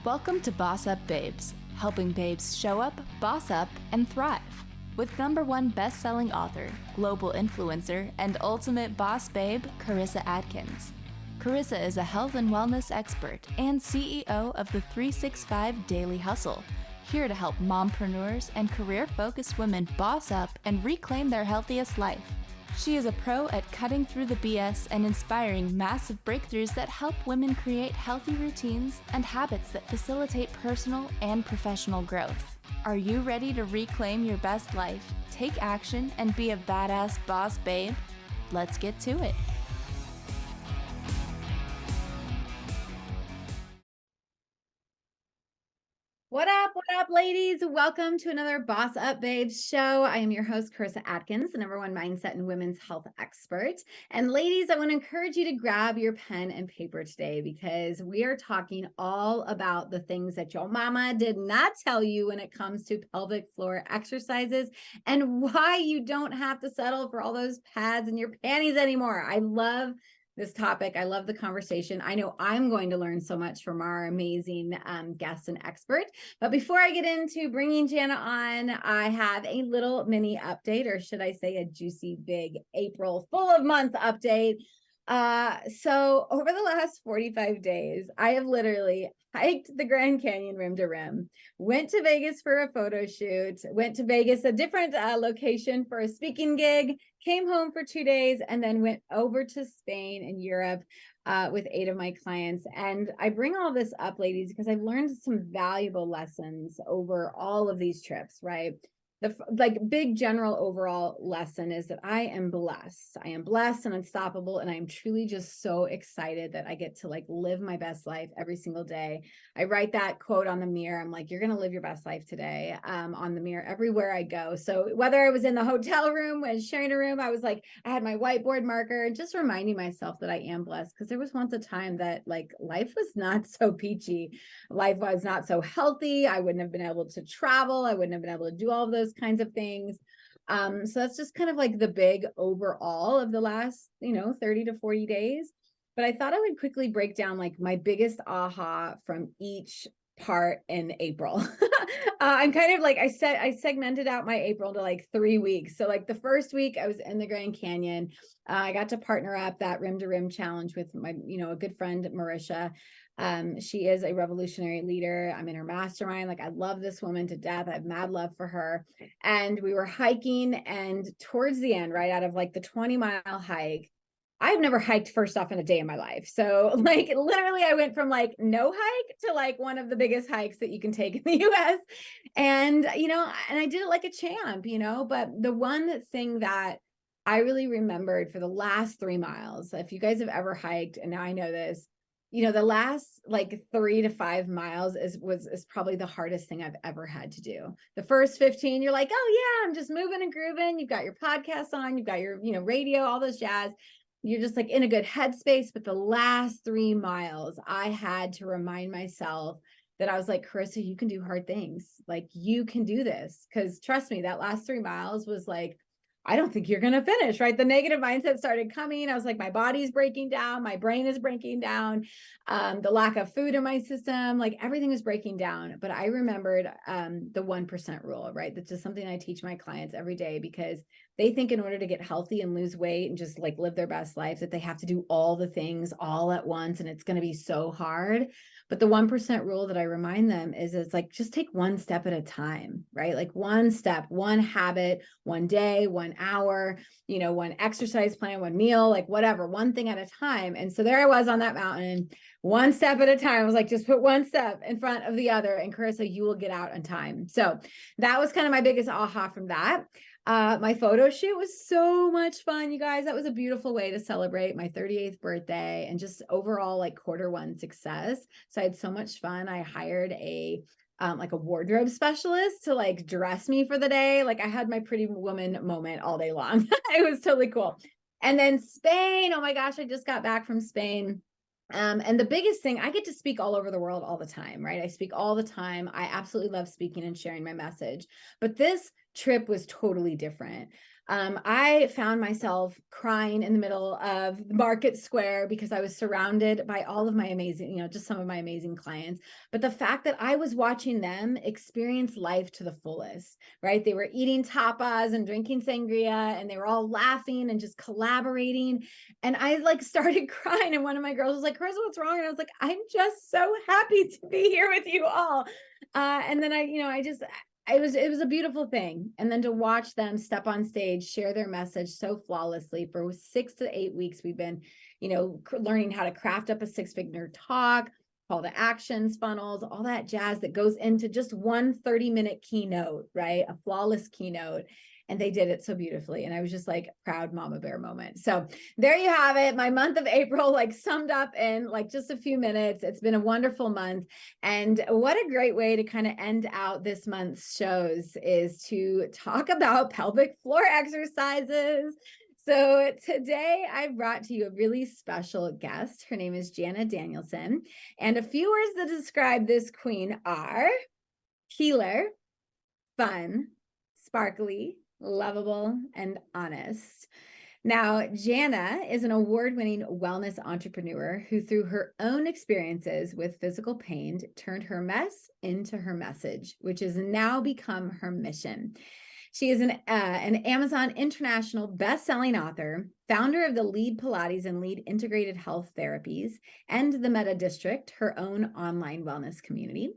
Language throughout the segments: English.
Welcome to BossUp Babes, helping babes show up, boss up, and thrive. With #1 best-selling author, global influencer, and ultimate boss babe, Karissa Adkins. Karissa is a health and wellness expert and CEO of the 365 Daily Hustle, here to help mompreneurs and career-focused women boss up and reclaim their healthiest life. She is a pro at cutting through the BS and inspiring massive breakthroughs that help women create healthy routines and habits that facilitate personal and professional growth. Are you ready to reclaim your best life, take action, and be a badass boss babe? Let's get to it. What up, ladies? Welcome to another BossUp Babes show. I am your host, Karissa Adkins, the #1 mindset and women's health expert. And ladies, I want to encourage you to grab your pen and paper today because we are talking all about the things that your mama did not tell you when it comes to pelvic floor exercises and why you don't have to settle for all those pads in your panties anymore. I love this topic. I love the conversation. I know I'm going to learn so much from our amazing guest and expert. But before I get into bringing Jana on, I have a little mini update, or should I say a juicy, big April full of month update. So over the last 45 days, I have literally hiked the Grand Canyon rim to rim, went to Vegas for a photo shoot, went to Vegas, a different location for a speaking gig, came home for 2 days, and then went over to Spain and Europe with 8 of my clients. And I bring all this up, ladies, because I've learned some valuable lessons over all of these trips, right? The big general overall lesson is that I am blessed. I am blessed and unstoppable. And I'm truly just so excited that I get to live my best life every single day. I write that quote on the mirror. I'm like, you're going to live your best life today on the mirror everywhere I go. So whether I was in the hotel room, when sharing a room, I had my whiteboard marker and just reminding myself that I am blessed, because there was once a time that life was not so peachy. Life was not so healthy. I wouldn't have been able to travel. I wouldn't have been able to do all of those kinds of things. So that's just kind of the big overall of the last, 30 to 40 days. But I thought I would quickly break down my biggest aha from each part in April. I'm kind of I segmented out my April to 3 weeks. So the first week I was in the Grand Canyon. I got to partner up that rim to rim challenge with my, a good friend, Marisha. She is a revolutionary leader. I'm in her mastermind. I love this woman to death. I have mad love for her. And we were hiking, and towards the end, right out of the 20-mile hike, I've never hiked first off in a day in my life. So literally I went from no hike to one of the biggest hikes that you can take in the US. And, and I did it like a champ, but the one thing that I really remembered for the last 3 miles, if you guys have ever hiked, and now I know this, the last 3 to 5 miles is probably the hardest thing I've ever had to do. The first 15, you're like, oh yeah, I'm just moving and grooving. You've got your podcast on, you've got your, radio, all those jazz. You're just in a good headspace. But the last 3 miles, I had to remind myself that I was like, Karissa, you can do hard things. You can do this. Because trust me, that last 3 miles was I don't think you're going to finish, right? The negative mindset started coming. I was my body's breaking down. My brain is breaking down. The lack of food in my system, everything is breaking down. But I remembered the 1% rule, right? That's just something I teach my clients every day, because they think in order to get healthy and lose weight and just live their best life, that they have to do all the things all at once. And it's going to be so hard. But the 1% rule that I remind them is it's just take one step at a time, right? One step, one habit, one day, 1 hour, one exercise plan, one meal, whatever, one thing at a time. And so there I was on that mountain, one step at a time. I was just put one step in front of the other, and Karissa, you will get out on time. So that was kind of my biggest aha from that. My photo shoot was so much fun, you guys. That was a beautiful way to celebrate my 38th birthday and just overall Q1 success. So I had so much fun. I hired a wardrobe specialist to dress me for the day. I had my pretty woman moment all day long. It was totally cool. And then Spain, oh my gosh, I just got back from Spain. And the biggest thing, I get to speak all over the world all the time, right? I speak all the time. I absolutely love speaking and sharing my message. But this trip was totally different. I found myself crying in the middle of the market square because I was surrounded by all of my amazing, just some of my amazing clients. But the fact that I was watching them experience life to the fullest, right? They were eating tapas and drinking sangria, and they were all laughing and just collaborating. And I like started crying. And one of my girls was like, Karissa, what's wrong? And I was like, I'm just so happy to be here with you all. And then it was a beautiful thing. And then to watch them step on stage, share their message so flawlessly for 6 to 8 weeks, we've been, learning how to craft up a 6-figure talk, call to actions, funnels, all that jazz that goes into just one 30-minute keynote, right? A flawless keynote. And they did it so beautifully. And I was just like proud mama bear moment. So there you have it. My month of April, like summed up in like just a few minutes. It's been a wonderful month. And what a great way to kind of end out this month's shows is to talk about pelvic floor exercises. So today I brought to you a really special guest. Her name is Jana Danielson. And a few words that describe this queen are healer, fun, sparkly, lovable, and honest. Now, Jana is an award-winning wellness entrepreneur who, through her own experiences with physical pain, turned her mess into her message, which has now become her mission. She is an Amazon International best-selling author, founder of the Lead Pilates and Lead Integrated Health Therapies, and the Meta District, her own online wellness community.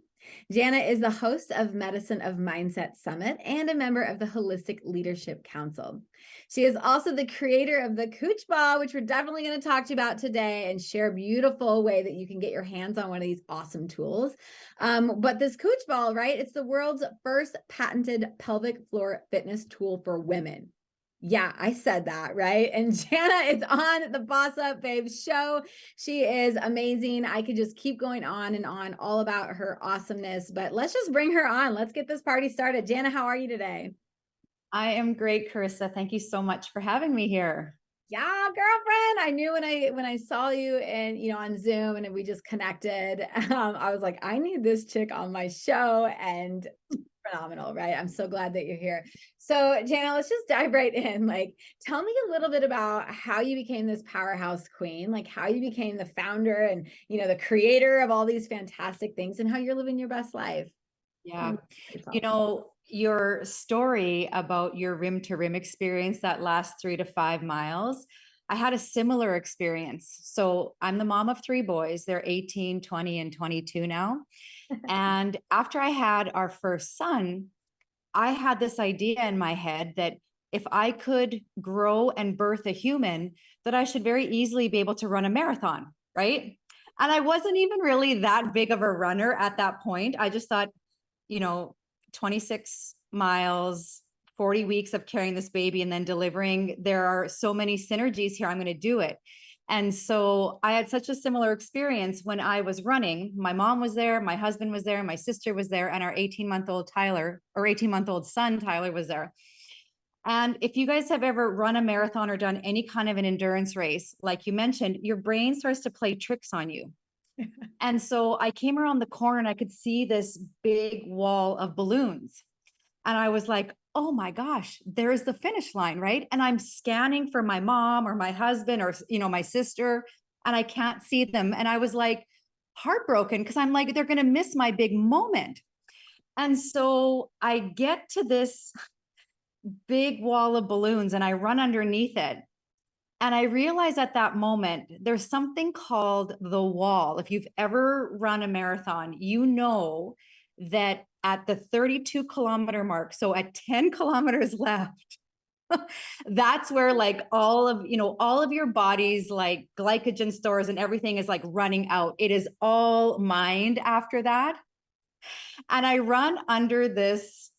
Jana is the host of Medicine of Mindset Summit and a member of the Holistic Leadership Council. She is also the creator of the Cooch Ball, which we're definitely going to talk to you about today and share a beautiful way that you can get your hands on one of these awesome tools. But this Cooch Ball, right? It's the world's first patented pelvic floor fitness tool for women. Yeah, I said that, right? And Jana is on the BossUp Babes show. She is amazing. I could just keep going on and on all about her awesomeness, but let's just bring her on. Let's get this party started. Jana, how are you today? I am great, Karissa. Thank you so much for having me here. Yeah, girlfriend. I knew when I saw you and on Zoom and we just connected, I was like, I need this chick on my show, and phenomenal, right? I'm so glad that you're here. So Jana, let's just dive right in. Like, tell me a little bit about how you became this powerhouse queen, like how you became the founder and the creator of all these fantastic things, and how you're living your best life. Yeah. Your story about your rim to rim experience that last 3 to 5 miles, I had a similar experience. So I'm the mom of 3 boys. They're 18, 20, and 22 now. And after I had our first son, I had this idea in my head that if I could grow and birth a human, that I should very easily be able to run a marathon, right? And I wasn't even really that big of a runner at that point. I just thought, 26 miles, 40 weeks of carrying this baby and then delivering, there are so many synergies here. I'm going to do it. And so I had such a similar experience when I was running. My mom was there, my husband was there, my sister was there, and our 18-month-old son, Tyler, was there. And if you guys have ever run a marathon or done any kind of an endurance race, like you mentioned, your brain starts to play tricks on you. And so I came around the corner and I could see this big wall of balloons. And I was like, oh my gosh, there's the finish line, right? And I'm scanning for my mom or my husband or, my sister, and I can't see them. And I was like heartbroken because I'm like, they're going to miss my big moment. And so I get to this big wall of balloons and I run underneath it. And I realized at that moment, there's something called the wall. If you've ever run a marathon, you know that at the 32-kilometer mark, so at 10 kilometers left, that's where like all of your body's like glycogen stores and everything is like running out. It is all mined after that. And I run under this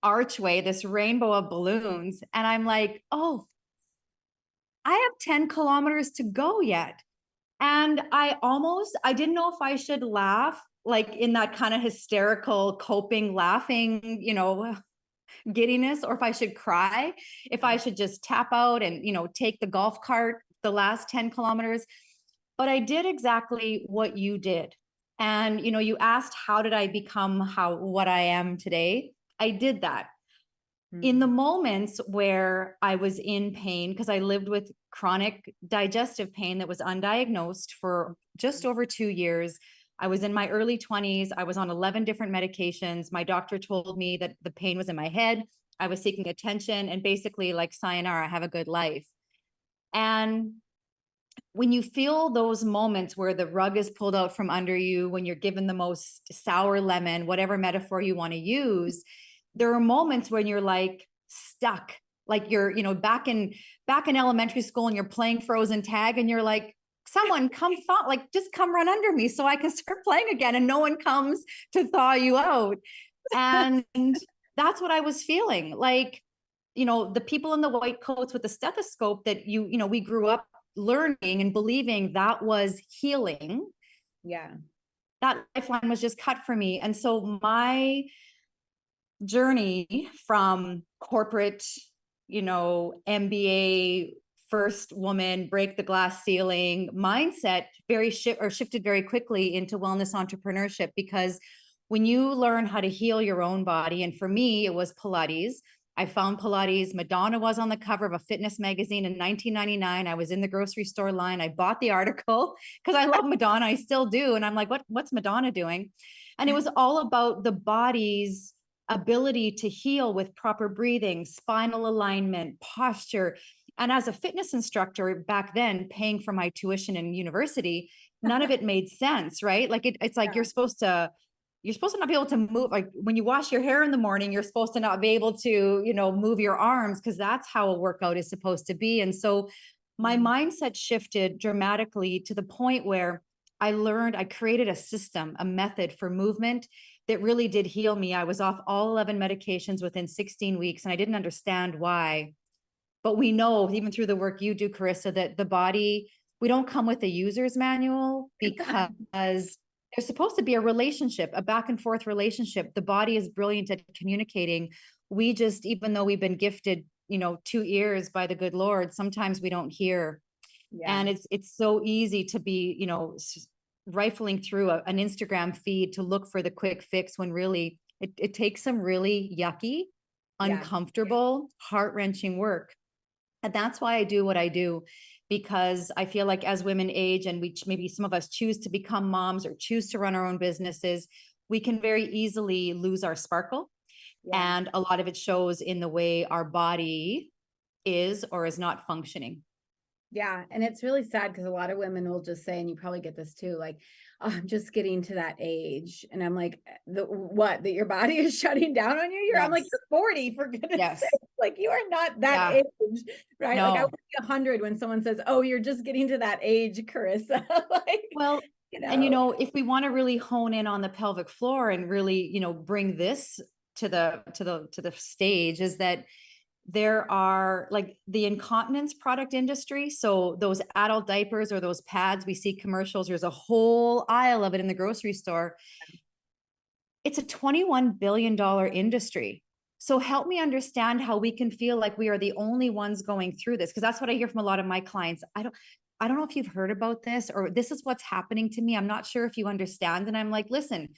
archway, this rainbow of balloons. And I'm like, oh, I have 10 kilometers to go yet. And I didn't know if I should laugh, like in that kind of hysterical coping, laughing, giddiness, or if I should cry, if I should just tap out and, take the golf cart, the last 10 kilometers. But I did exactly what you did. And, you asked, how did I become what I am today? I did that. in the moments where I was in pain, because I lived with chronic digestive pain that was undiagnosed for just over 2 years. I was in my early 20s. I was on 11 different medications. My doctor told me that the pain was in my head. I was seeking attention and basically like, sayonara, have a good life. And when you feel those moments where the rug is pulled out from under you, when you're given the most sour lemon, whatever metaphor you want to use, there are moments when you're like stuck, like you're, back in elementary school and you're playing frozen tag and you're like, someone come just come run under me so I can start playing again. And no one comes to thaw you out. And that's what I was feeling like, the people in the white coats with the stethoscope that we grew up learning and believing that was healing. Yeah. That lifeline was just cut for me. And so my journey from corporate, MBA, first woman, break the glass ceiling mindset shifted very quickly into wellness entrepreneurship, because when you learn how to heal your own body, and for me, it was Pilates. I found Pilates. Madonna was on the cover of a fitness magazine in 1999. I was in the grocery store line. I bought the article because I love Madonna. I still do. And I'm like, what's Madonna doing? And it was all about the body's ability to heal with proper breathing, spinal alignment, posture. And as a fitness instructor back then, paying for my tuition in university, none of it made sense, right? Like it's like you're supposed to not be able to move. Like when you wash your hair in the morning, you're supposed to not be able to, move your arms, because that's how a workout is supposed to be. And so my mindset shifted dramatically to the point where I created a system, a method for movement that really did heal me. I was off all 11 medications within 16 weeks, and I didn't understand why. But we know, even through the work you do, Karissa, that the body, we don't come with a user's manual, because there's supposed to be a relationship, a back and forth relationship. The body is brilliant at communicating. We just, even though we've been gifted, 2 ears by the good Lord, sometimes we don't hear. Yeah. And it's so easy to be, rifling through an Instagram feed to look for the quick fix, when really it takes some really yucky, uncomfortable, heart-wrenching work. And that's why I do what I do, because I feel like as women age and maybe some of us choose to become moms or choose to run our own businesses, we can very easily lose our sparkle. Yeah. And a lot of it shows in the way our body is or is not functioning. Yeah. And it's really sad, because a lot of women will just say, and you probably get this too, like, oh, I'm just getting to that age. And I'm like, that your body is shutting down on you? I'm like, you're 40, for goodness sake. Like, you are not that age, right? No. Like, I would be 100 when someone says, oh, you're just getting to that age, Karissa. Like, well, and if we want to really hone in on the pelvic floor and really, bring this to the stage, is that there are like the incontinence product industry. So those adult diapers or those pads, we see commercials, there's a whole aisle of it in the grocery store. It's a $21 billion industry. So help me understand how we can feel like we are the only ones going through this. Because that's what I hear from a lot of my clients. I don't know if you've heard about this, or this is what's happening to me. I'm not sure if you understand. And I'm like, listen,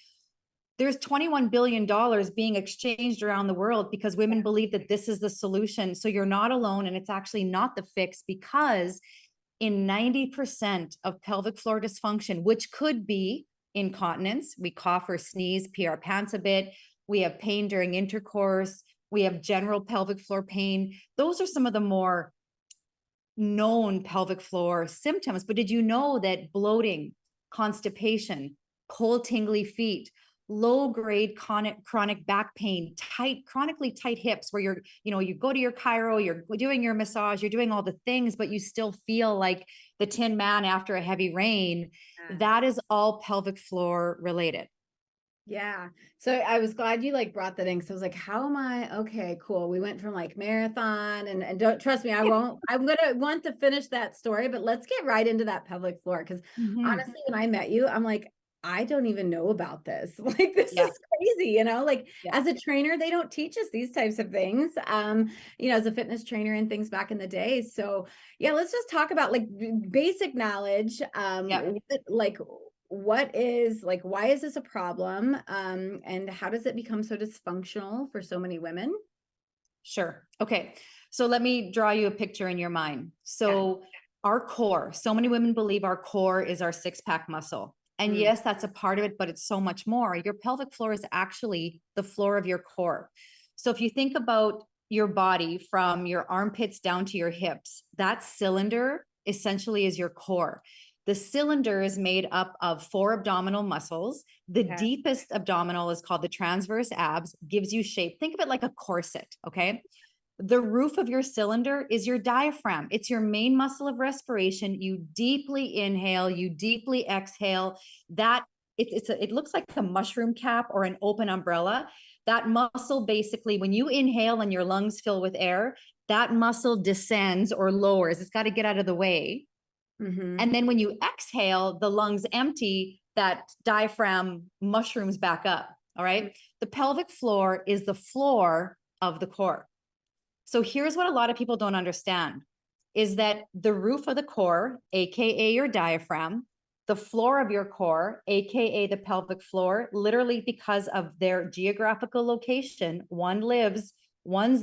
there's $21 billion being exchanged around the world because women believe that this is the solution. So you're not alone, and it's actually not the fix, because in 90% of pelvic floor dysfunction, which could be incontinence, we cough or sneeze, pee our pants a bit, we have pain during intercourse, we have general pelvic floor pain. Those are some of the more known pelvic floor symptoms. But did you know that bloating, constipation, cold tingly feet, low-grade chronic back pain, chronically tight hips, where you go to your chiro, you're doing your massage, you're doing all the things, but you still feel like the Tin Man after a heavy rain, that is all pelvic floor related. Yeah. So I was glad you brought that in. So I was like, how am I? Okay, cool. We went from marathon and don't trust me. I'm going to want to finish that story, but let's get right into that pelvic floor. Cause honestly, when I met you, I'm like, I don't even know about this. This is crazy, as a trainer, they don't teach us these types of things, as a fitness trainer and things back in the day. So let's just talk about basic knowledge. What is why is this a problem? And how does it become so dysfunctional for so many women? Sure. Okay. So let me draw you a picture in your mind. So our core, so many women believe our core is our six-pack muscle. And yes, that's a part of it, but it's so much more. Your pelvic floor is actually the floor of your core. So if you think about your body from your armpits down to your hips, that cylinder essentially is your core. The cylinder is made up of 4 abdominal muscles. The deepest abdominal is called the transverse abs, gives you shape. Think of it like a corset, okay? The roof of your cylinder is your diaphragm. It's your main muscle of respiration. You deeply inhale, you deeply exhale. That it looks like a mushroom cap or an open umbrella. That muscle basically, when you inhale and your lungs fill with air, that muscle descends or lowers. It's got to get out of the way. And then when you exhale, the lungs empty, that diaphragm mushrooms back up. All right. The pelvic floor is the floor of the core. So here's what a lot of people don't understand is that the roof of the core, AKA your diaphragm, the floor of your core, AKA the pelvic floor, literally because of their geographical location, one's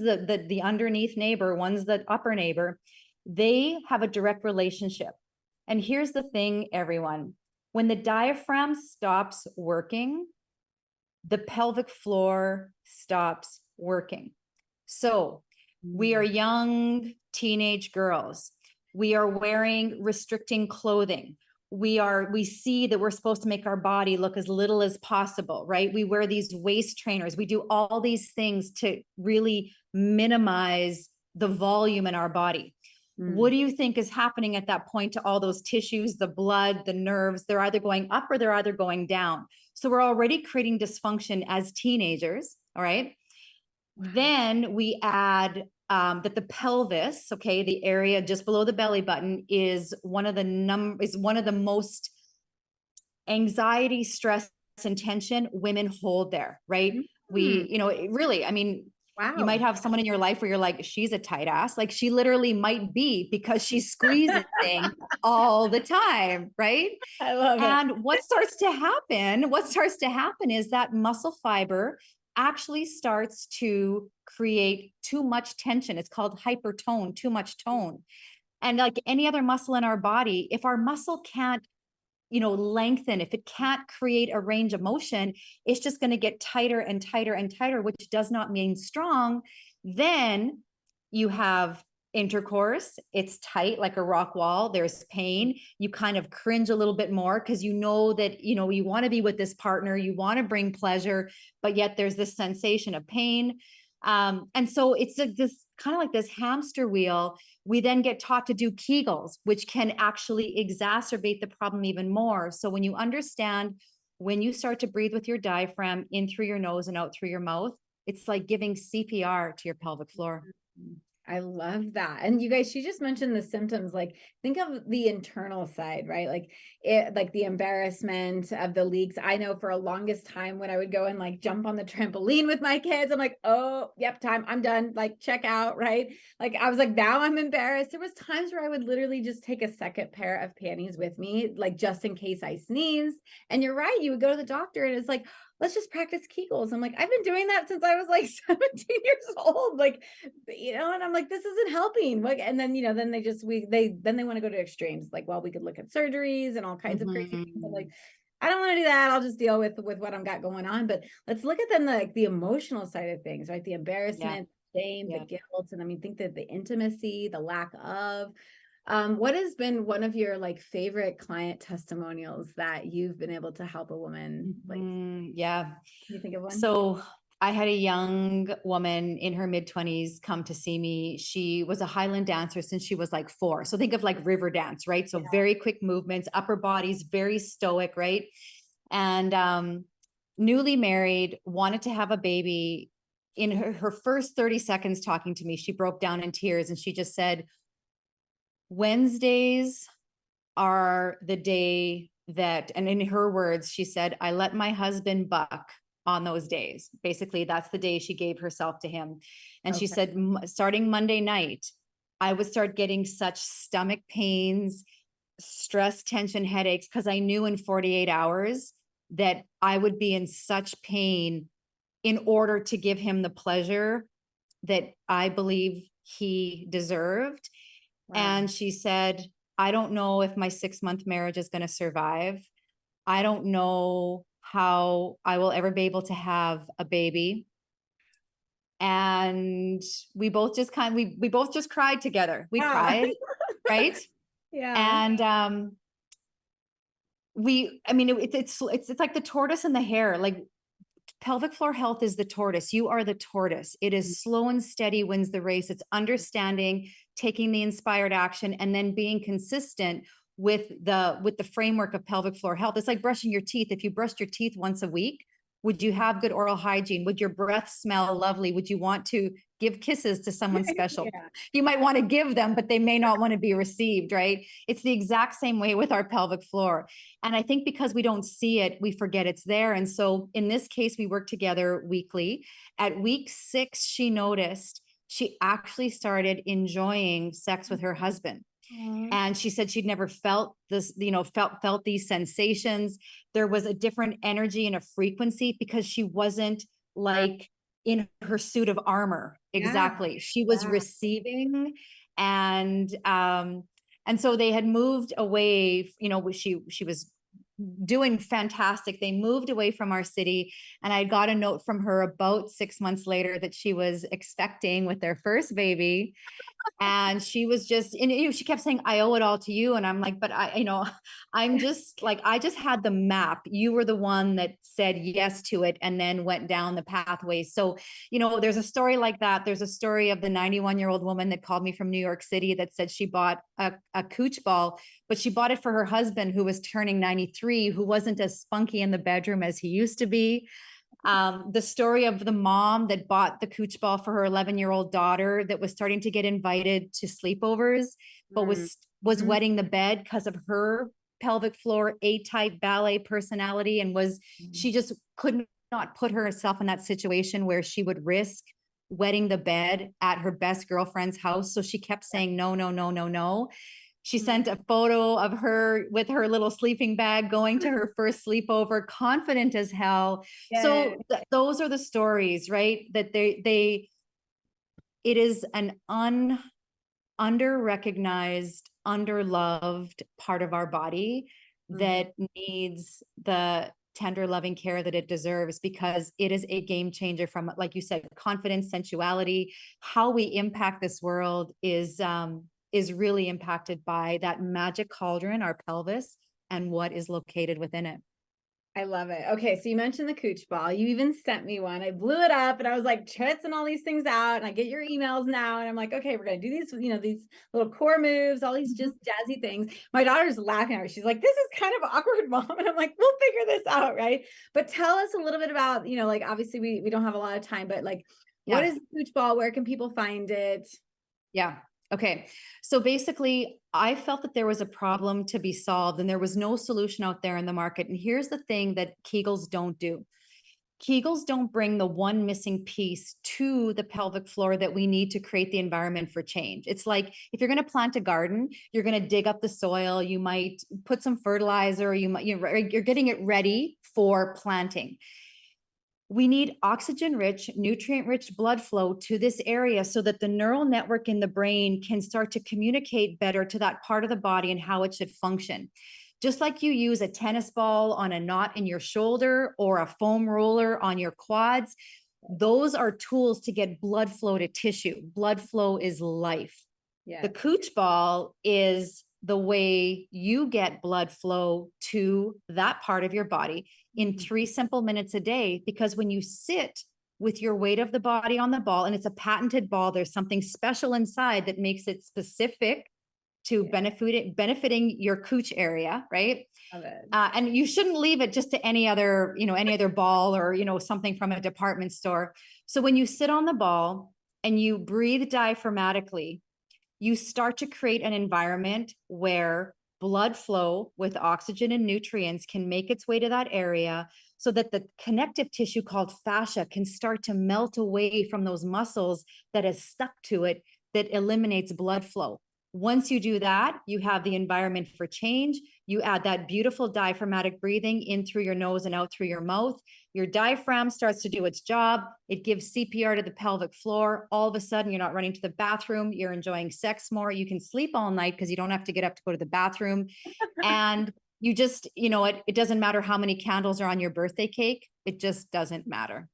the underneath neighbor, one's the upper neighbor, they have a direct relationship. And here's the thing, everyone, when the diaphragm stops working, the pelvic floor stops working. So we are young teenage girls. We are wearing restricting clothing. We see that we're supposed to make our body look as little as possible, right? We wear these waist trainers. We do all these things to really minimize the volume in our body. What do you think is happening at that point to all those tissues, the blood, the nerves? They're either going up or they're either going down. So we're already creating dysfunction as teenagers, all right? Then we add that the pelvis, okay, the area just below the belly button is one of the most anxiety, stress, and tension women hold there, right? Really, I mean, you might have someone in your life where you're like, she's a tight ass. Like she literally might be because she's squeezing all the time, right? I love it. And what starts to happen is that muscle fiber actually starts to create too much tension. It's called hypertone, too much tone. And like any other muscle in our body, if our muscle can't, lengthen, if it can't create a range of motion, it's just going to get tighter and tighter and tighter, which does not mean strong. Then you have intercourse. It's tight like a rock wall. There's pain. You kind of cringe a little bit more because you know that, you want to be with this partner, you want to bring pleasure, but yet there's this sensation of pain. And so it's like this kind of like this hamster wheel. We then get taught to do Kegels, which can actually exacerbate the problem even more. So when you understand, when you start to breathe with your diaphragm in through your nose and out through your mouth, it's like giving CPR to your pelvic floor. I love that. And you guys, she just mentioned the symptoms. Like, think of the internal side, right? Like the embarrassment of the leaks. I know for a longest time when I would go and like jump on the trampoline with my kids, I'm like, oh, yep, time, I'm done. Like, check out, right? Like, I was like, now I'm embarrassed. There was times where I would literally just take a second pair of panties with me, like just in case I sneeze. And you're right. You would go to the doctor and it's like, let's just practice Kegels. I'm like, I've been doing that since I was like 17 years old. Like, and I'm like, this isn't helping. Like, and then, then they want to go to extremes. Like, well, we could look at surgeries and all kinds of crazy things. I'm like, I don't want to do that. I'll just deal with what I've got going on. But let's look at then the emotional side of things, right? The embarrassment, shame, the guilt. And I mean, think that the intimacy, the lack of, what has been one of your like favorite client testimonials that you've been able to help a woman? Like, can you think of one? So I had a young woman in her mid-20s come to see me. She was a Highland dancer since she was like 4. So think of like river dance, right? So very quick movements, upper body's very stoic, right? And newly married, wanted to have a baby. In her first 30 seconds talking to me, she broke down in tears and she just said, Wednesdays are the day that, and in her words, she said, I let my husband buck on those days. Basically, that's the day she gave herself to him. And she said, starting Monday night, I would start getting such stomach pains, stress, tension, headaches, because I knew in 48 hours that I would be in such pain in order to give him the pleasure that I believe he deserved. Wow. And she said, I don't know if my 6-month marriage is going to survive. I don't know how I will ever be able to have a baby. And we both just we both just cried together. We Wow. cried, right? Yeah. And I mean, it's like the tortoise and the hare. Like, pelvic floor health is the tortoise. You are the tortoise. It is slow and steady wins the race. It's understanding, taking the inspired action, and then being consistent with the framework of pelvic floor health. It's like brushing your teeth. If you brushed your teeth once a week, would you have good oral hygiene? Would your breath smell lovely? Would you want to give kisses to someone special? Yeah. You might want to give them, but they may not want to be received, right? It's the exact same way with our pelvic floor. And I think because we don't see it, we forget it's there. And so in this case, we work together weekly. At week 6, she noticed she actually started enjoying sex with her husband. And she said she'd never felt this, felt these sensations. There was a different energy and a frequency because she wasn't like in her suit of armor. Exactly. Yeah. She was receiving, and so they had moved away, she was doing fantastic. They moved away from our city, and I got a note from her about 6 months later that she was expecting with their first baby. And she was just, and she kept saying, I owe it all to you. And I'm like, but I'm just like, I just had the map. You were the one that said yes to it and then went down the pathway. So, there's a story like that. There's a story of the 91-year-old woman that called me from New York City that said she bought a Cooch Ball, but she bought it for her husband who was turning 93, who wasn't as spunky in the bedroom as he used to be. The story of the mom that bought the Cooch Ball for her 11-year-old daughter that was starting to get invited to sleepovers, but was wetting the bed because of her pelvic floor A-type ballet personality, and she just could not put herself in that situation where she would risk wetting the bed at her best girlfriend's house. So she kept saying, no, no, no, no, no. She sent a photo of her with her little sleeping bag going to her first sleepover, confident as hell. Yeah. So those are the stories, right? That it is an under-recognized, under-loved part of our body that needs the tender, loving care that it deserves, because it is a game changer from, like you said, confidence, sensuality. How we impact this world is really impacted by that magic cauldron, our pelvis, and what is located within it. I love it. Okay. So you mentioned the Cooch Ball. You even sent me one. I blew it up and I was like testing all these things out, and I get your emails now. And I'm like, okay, we're going to do these, these little core moves, all these just jazzy things. My daughter's laughing at me. She's like, this is kind of awkward, Mom. And I'm like, we'll figure this out. Right. But tell us a little bit about, like, obviously we don't have a lot of time, but like, what is the Cooch Ball? Where can people find it? Yeah. Okay. So basically, I felt that there was a problem to be solved and there was no solution out there in the market. And here's the thing that Kegels don't do. Kegels don't bring the one missing piece to the pelvic floor that we need to create the environment for change. It's like, if you're going to plant a garden, you're going to dig up the soil, you might put some fertilizer, you're getting it ready for planting. We need oxygen-rich, nutrient-rich blood flow to this area so that the neural network in the brain can start to communicate better to that part of the body and how it should function. Just like you use a tennis ball on a knot in your shoulder or a foam roller on your quads, those are tools to get blood flow to tissue. Blood flow is life. Yeah. The Cooch Ball is the way you get blood flow to that part of your body in 3 simple minutes a day. Because when you sit with your weight of the body on the ball, and it's a patented ball, there's something special inside that makes it specific to benefiting your cooch area, right? And you shouldn't leave it just to any other ball or, something from a department store. So when you sit on the ball and you breathe diaphragmatically, you start to create an environment where blood flow with oxygen and nutrients can make its way to that area so that the connective tissue called fascia can start to melt away from those muscles that is stuck to it, that eliminates blood flow. Once you do that, you have the environment for change. You add that beautiful diaphragmatic breathing in through your nose and out through your mouth. Your diaphragm starts to do its job. It gives CPR to the pelvic floor. All of a sudden, you're not running to the bathroom. You're enjoying sex more. You can sleep all night because you don't have to get up to go to the bathroom. And you just, it doesn't matter how many candles are on your birthday cake. It just doesn't matter.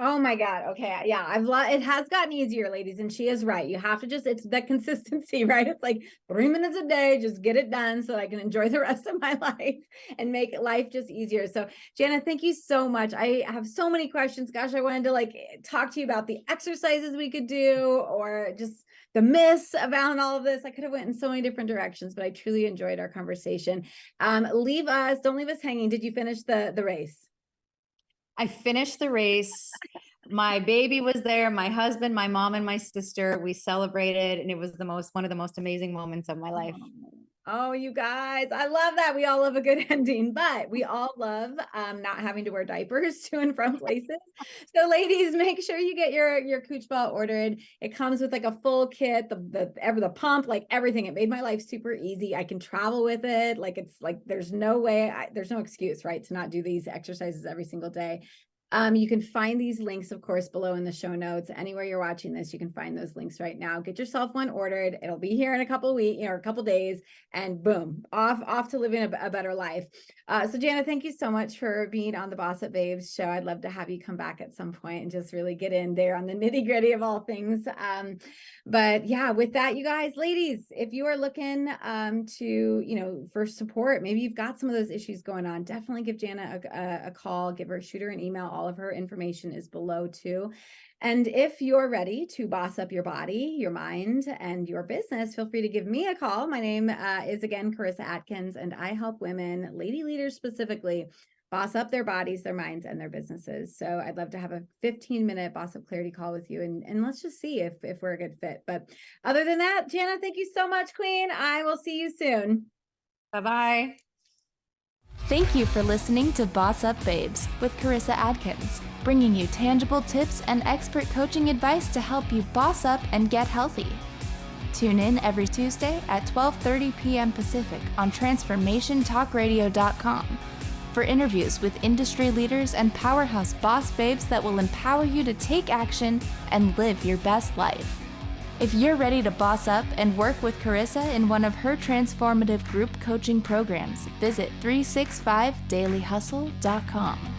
Oh my God. Okay. Yeah. It has gotten easier, ladies. And she is right. You have to it's that consistency, right? It's like 3 minutes a day, just get it done so I can enjoy the rest of my life and make life just easier. So Jana, thank you so much. I have so many questions. Gosh, I wanted to talk to you about the exercises we could do or just the myths around all of this. I could have went in so many different directions, but I truly enjoyed our conversation. Don't leave us hanging. Did you finish the race? I finished the race. My baby was there, my husband, my mom, and my sister. We celebrated, and it was one of the most amazing moments of my life. Oh, you guys, I love that. We all love a good ending, but we all love not having to wear diapers to and from places. So ladies, make sure you get your Cooch Ball ordered. It comes with a full kit, the pump, everything. It made my life super easy. I can travel with it. There's no excuse, right, to not do these exercises every single day. You can find these links, of course, below in the show notes. Anywhere you're watching this, you can find those links right now. Get yourself one ordered. It'll be here in a couple of weeks or a couple of days, and boom, off to living a better life. So Jana, thank you so much for being on the BossUp Babes show. I'd love to have you come back at some point and just really get in there on the nitty gritty of all things. But yeah, with that, you guys, ladies, if you are looking to, for support, maybe you've got some of those issues going on, definitely give Jana a call, shoot her an email. All of her information is below too. And if you're ready to boss up your body, your mind, and your business, feel free to give me a call. My name is, again, Karissa Adkins, and I help women, lady leaders specifically, boss up their bodies, their minds, and their businesses. So I'd love to have a 15-minute Boss Up Clarity call with you, and let's just see if we're a good fit. But other than that, Jana, thank you so much, Queen. I will see you soon. Bye-bye. Thank you for listening to Boss Up Babes with Karissa Adkins, bringing you tangible tips and expert coaching advice to help you boss up and get healthy. Tune in every Tuesday at 12:30 p.m. Pacific on TransformationTalkRadio.com for interviews with industry leaders and powerhouse boss babes that will empower you to take action and live your best life. If you're ready to boss up and work with Karissa in one of her transformative group coaching programs, visit 365dailyhustle.com.